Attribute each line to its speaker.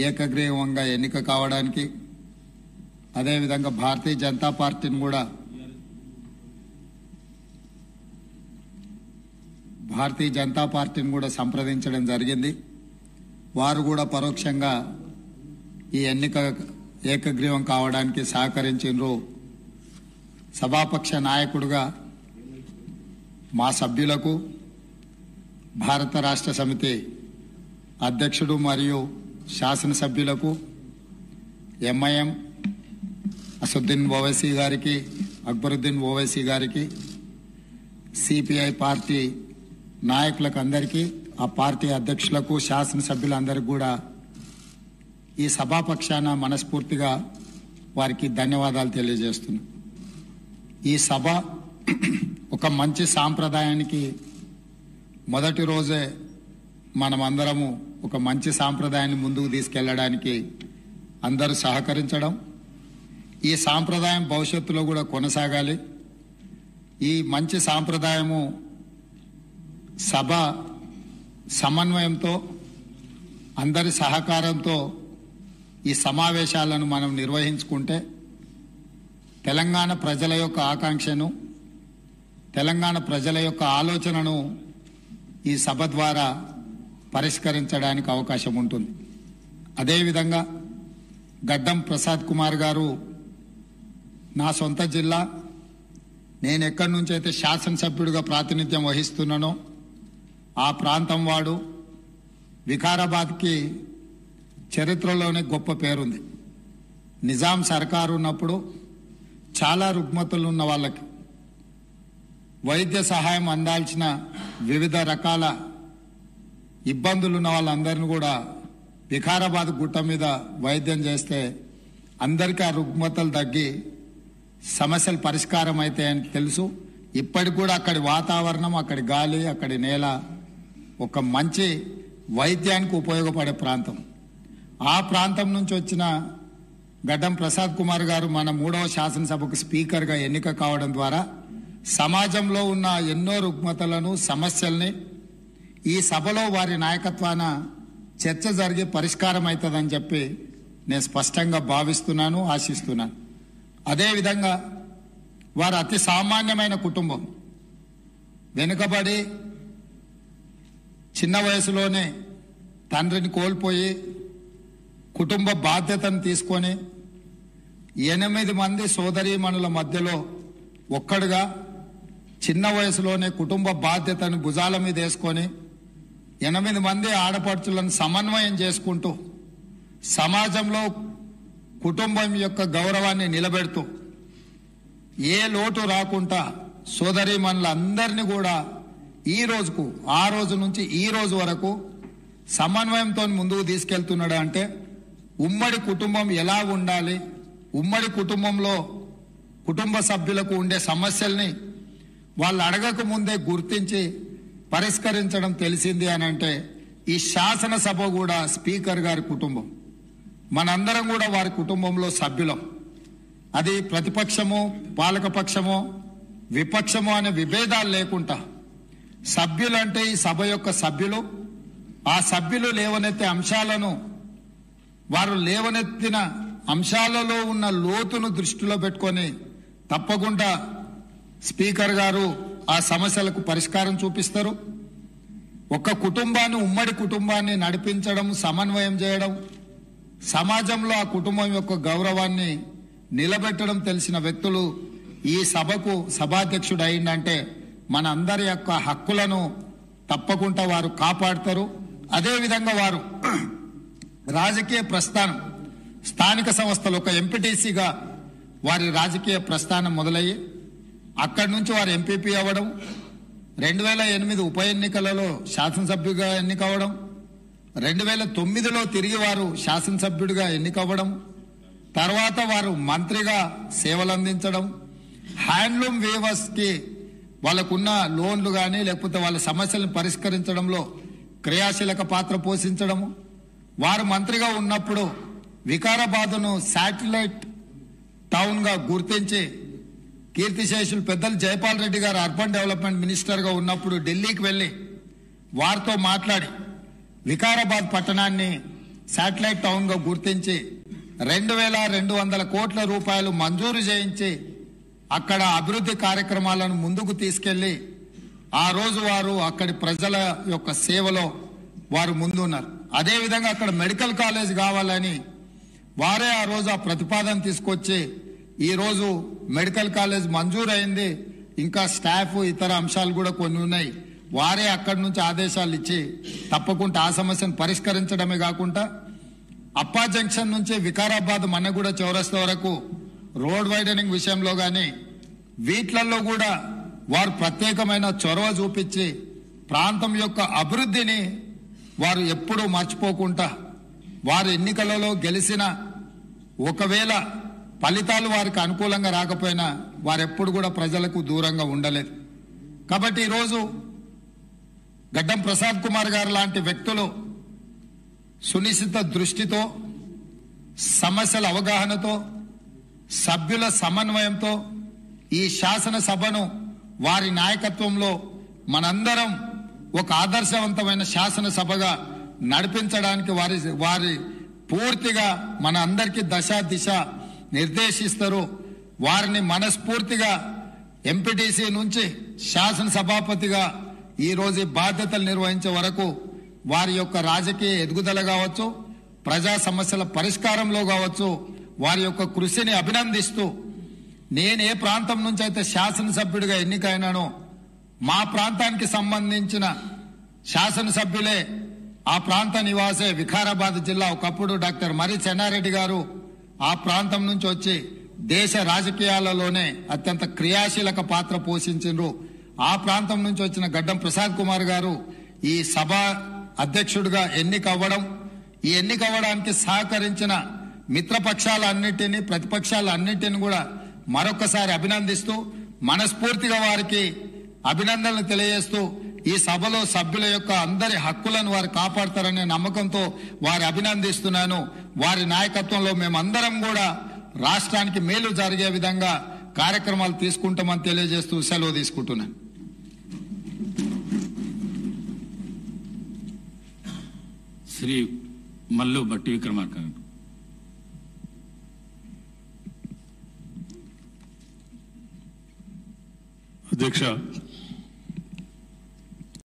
Speaker 1: ఏకగ్రీవంగా ఎన్నిక కావడానికి, అదేవిధంగా భారతీయ జనతా పార్టీని కూడా సంప్రదించడం జరిగింది. వారు కూడా పరోక్షంగా ఈ ఎన్నిక ఏకగ్రీవం కావడానికి సహకరించారు. సభాపక్ష నాయకుడిగా మా సభ్యులకు, భారత రాష్ట్ర సమితి అధ్యక్షుడు మరియు శాసనసభ్యులకు, ఎంఐఎం అసదుద్దీన్ ఓవైసీ గారికి, అక్బరుద్దీన్ ఓవైసీ గారికి, సిపిఐ పార్టీ నాయకులకు అందరికీ, ఆ పార్టీ అధ్యక్షులకు, శాసనసభ్యులందరికీ కూడా ఈ సభాపక్షాన మనస్ఫూర్తిగా వారికి ధన్యవాదాలు తెలియజేస్తున్నాను. ఈ సభ ఒక మంచి సాంప్రదాయానికి మొదటి రోజే మనమందరము ఒక మంచి సాంప్రదాయాన్ని ముందుకు తీసుకెళ్లడానికి అందరూ సహకరించడం, ఈ సాంప్రదాయం భవిష్యత్తులో కూడా కొనసాగాలి. ఈ మంచి సాంప్రదాయము సభ సమన్వయంతో, అందరి సహకారంతో ఈ సమావేశాలను మనం నిర్వహించుకుంటే తెలంగాణ ప్రజల యొక్క ఆకాంక్షను, తెలంగాణ ప్రజల యొక్క ఆలోచనను ఈ సభ ద్వారా పరిష్కరించడానికి అవకాశం ఉంటుంది. అదేవిధంగా గడ్డం ప్రసాద్ కుమార్ గారు నా సొంత జిల్లా, నేను ఎక్కడి నుంచి అయితే శాసనసభ్యుడిగా ప్రాతినిధ్యం వహిస్తున్నానో ఆ ప్రాంతం వాడు. వికారాబాద్కి చరిత్రలోనే గొప్ప పేరుంది. నిజాం సర్కారు ఉన్నప్పుడు చాలా రుగ్మతలు ఉన్న వాళ్ళకి వైద్య సహాయం అందాల్సిన వివిధ రకాల ఇబ్బందులున్న వాళ్ళందరినీ కూడా వికారాబాద్ గుట్ట మీద వైద్యం చేస్తే అందరికీ ఆ రుగ్మతలు తగ్గి సమస్యలు పరిష్కారం అవుతాయని తెలుసు. ఇప్పటికి కూడా అక్కడి వాతావరణం, అక్కడి గాలి, అక్కడి నేల ఒక మంచి వైద్యానికి ఉపయోగపడే ప్రాంతం. ఆ ప్రాంతం నుంచి వచ్చిన గడ్డం ప్రసాద్ కుమార్ గారు మన 3వ శాసనసభకు స్పీకర్గా ఎన్నిక కావడం ద్వారా సమాజంలో ఉన్న ఎన్నో రుగ్మతలను, సమస్యల్ని ఈ సభలో వారి నాయకత్వాన చర్చ జరిగి పరిష్కారం అవుతుందని చెప్పి నేను స్పష్టంగా భావిస్తున్నాను, ఆశిస్తున్నాను. అదేవిధంగా వారు అతి సామాన్యమైన కుటుంబం. వెనుకబడి చిన్న వయసులోనే తండ్రిని కోల్పోయి కుటుంబ బాధ్యతను తీసుకొని 8 మంది సోదరీమణుల మధ్యలో ఒక్కడుగా చిన్న వయసులోనే కుటుంబ బాధ్యతను భుజాల మీద వేసుకొని 8 మంది ఆడపడుచులను సమన్వయం చేసుకుంటూ సమాజంలో కుటుంబం యొక్క గౌరవాన్ని నిలబెడుతూ ఏ లోటు రాకుండా సోదరీమణులందరినీ కూడా ఈ రోజుకు, ఆ రోజు నుంచి ఈ రోజు వరకు సమన్వయంతో ముందుకు తీసుకెళ్తున్నాడు. అంటే ఉమ్మడి కుటుంబం ఎలా ఉండాలి, ఉమ్మడి కుటుంబంలో కుటుంబ సభ్యులకు ఉండే సమస్యల్ని వాళ్ళు అడగక ముందే గుర్తించి పరిష్కరించడం తెలిసింది అని అంటే ఈ శాసనసభ కూడా స్పీకర్ గారి కుటుంబం. మనందరం కూడా వారి కుటుంబంలో సభ్యులం. అది ప్రతిపక్షము, పాలకపక్షము, విపక్షము అనే విభేదాలు లేకుండా సభ్యులంటే ఈ సభ యొక్క సభ్యులు. ఆ సభ్యులు లేవనెత్తే అంశాలను, వారు లేవనెత్తిన అంశాలలో ఉన్న లోతును దృష్టిలో పెట్టుకొని తప్పకుండా స్పీకర్ గారు ఆ సమస్యలకు పరిష్కారం చూపిస్తారు. ఒక కుటుంబాన్ని, ఉమ్మడి కుటుంబాన్ని నడిపించడం, సమన్వయం చేయడం, సమాజంలో ఆ కుటుంబం యొక్క గౌరవాన్ని నిలబెట్టడం తెలిసిన వ్యక్తులు ఈ సభకు సభాధ్యక్షుడు అయిందంటే మన అందరి యొక్క హక్కులను తప్పకుండా వారు కాపాడతారు. అదేవిధంగా వారు రాజకీయ ప్రస్థానం, స్థానిక సంస్థలు ఒక ఎంపీటీసీగా వారి రాజకీయ ప్రస్థానం మొదలయ్యి అక్కడి నుంచి వారు ఎంపీపీ అవ్వడం, 2008 ఉప ఎన్నికలలో శాసనసభ్యుడిగా ఎన్నికవ్వడం, 2009లో తిరిగి వారు శాసనసభ్యుడిగా ఎన్నికవ్వడం, తర్వాత వారు మంత్రిగా సేవలందించడం, హ్యాండ్లూమ్ వీవర్స్ కి వాళ్ళకున్న లోన్లు కానీ లేకపోతే వాళ్ళ సమస్యలను పరిష్కరించడంలో క్రియాశీలక పాత్ర పోషించడము, వారు మంత్రిగా ఉన్నప్పుడు వికారాబాద్ను శాటిలైట్ టౌన్ గా గుర్తించి కీర్తిశేషులు పెద్దలు జైపాల్ రెడ్డి గారు అర్బన్ డెవలప్మెంట్ మినిస్టర్ గా ఉన్నప్పుడు ఢిల్లీకి వెళ్లి వారితో మాట్లాడి వికారాబాద్ పట్టణాన్ని శాటిలైట్ టౌన్ గా గుర్తించి 2,200 కోట్ల రూపాయలు మంజూరు చేయించి అక్కడ అభివృద్ధి కార్యక్రమాలను ముందుకు తీసుకెళ్లి ఆ రోజు వారు అక్కడి ప్రజల యొక్క సేవలో వారు ముందున్నారు. అదేవిధంగా అక్కడ మెడికల్ కాలేజ్ కావాలని వారే ఆ రోజు ఆ ప్రతిపాదన తీసుకొచ్చి ఈ రోజు మెడికల్ కాలేజ్ మంజూరైంది. ఇంకా స్టాఫ్ ఇతర అంశాలు కూడా కొన్ని ఉన్నాయి. వారే అక్కడి నుంచి ఆదేశాలు ఇచ్చి తప్పకుండా ఆ సమస్యను పరిష్కరించడమే కాకుండా అప్పా జంక్షన్ నుంచి వికారాబాద్ మన్నగూడ చౌరస్తా వరకు రోడ్ వైడనింగ్ విషయంలో గాని వీట్లలో కూడా వారు ప్రత్యేకమైన చొరవ చూపించి ప్రాంతం యొక్క అభివృద్ధిని వారు ఎప్పుడూ మర్చిపోకుండా వారు ఎన్నికలలో గెలిచిన ఒకవేళ ఫలితాలు వారికి అనుకూలంగా రాకపోయినా వారెప్పుడు కూడా ప్రజలకు దూరంగా ఉండలేదు. కాబట్టి ఈరోజు గడ్డం ప్రసాద్ కుమార్ గారు లాంటి వ్యక్తులు సునిశ్చిత దృష్టితో, సమస్యల అవగాహనతో, సభ్యుల సమన్వయంతో ఈ శాసనసభను వారి నాయకత్వంలో మనందరం ఒక ఆదర్శవంతమైన శాసనసభగా నడిపించడానికి వారి పూర్తిగా మన అందరికీ దశ దిశ నిర్దేశిస్తారు. వారిని మనస్ఫూర్తిగా ఎంపీటీసీ నుంచి శాసనసభాపతిగా ఈ రోజు బాధ్యతలు నిర్వహించే వరకు వారి యొక్క రాజకీయ ఎదుగుదల కావచ్చు, ప్రజా సమస్యల పరిష్కారంలో కావచ్చు, వారి యొక్క కృషిని అభినందిస్తూ నేను ఏ ప్రాంతం నుంచి అయితే శాసనసభ్యుడిగా ఎన్నికైనానో మా ప్రాంతానికి సంబంధించిన శాసనసభ్యులే ఆ ప్రాంత నివాసే వికారాబాద్ జిల్లా ఒకప్పుడు డాక్టర్ మరి చెన్నారెడ్డి గారు ఆ ప్రాంతం నుంచి వచ్చి దేశ రాజకీయాలలోనే అత్యంత క్రియాశీలక పాత్ర పోషించారు. ఆ ప్రాంతం నుంచి వచ్చిన గడ్డం ప్రసాద్ కుమార్ గారు ఈ సభ అధ్యక్షుడిగా ఎన్నికవ్వడం, ఈ ఎన్నికవ్వడానికి సహకరించిన మిత్రపక్షాలన్నింటినీ ప్రతిపక్షాలన్నింటినీ కూడా మరొకసారి అభినందిస్తూ మనస్ఫూర్తిగా వారికి అభినందనలు తెలియజేస్తూ ఈ సభలో సభ్యుల యొక్క అందరి హక్కులను వారు కాపాడతారనే నమ్మకంతో వారి అభినందిస్తున్నాను. వారి నాయకత్వంలో మేమందరం కూడా రాష్ట్రానికి మేలు జరిగే విధంగా కార్యక్రమాలు తీసుకుంటామని తెలియజేస్తూ సెలవు తీసుకుంటున్నాను.
Speaker 2: శ్రీ మల్లు భట్టి విక్రమార్క.
Speaker 3: అధ్యక్ష,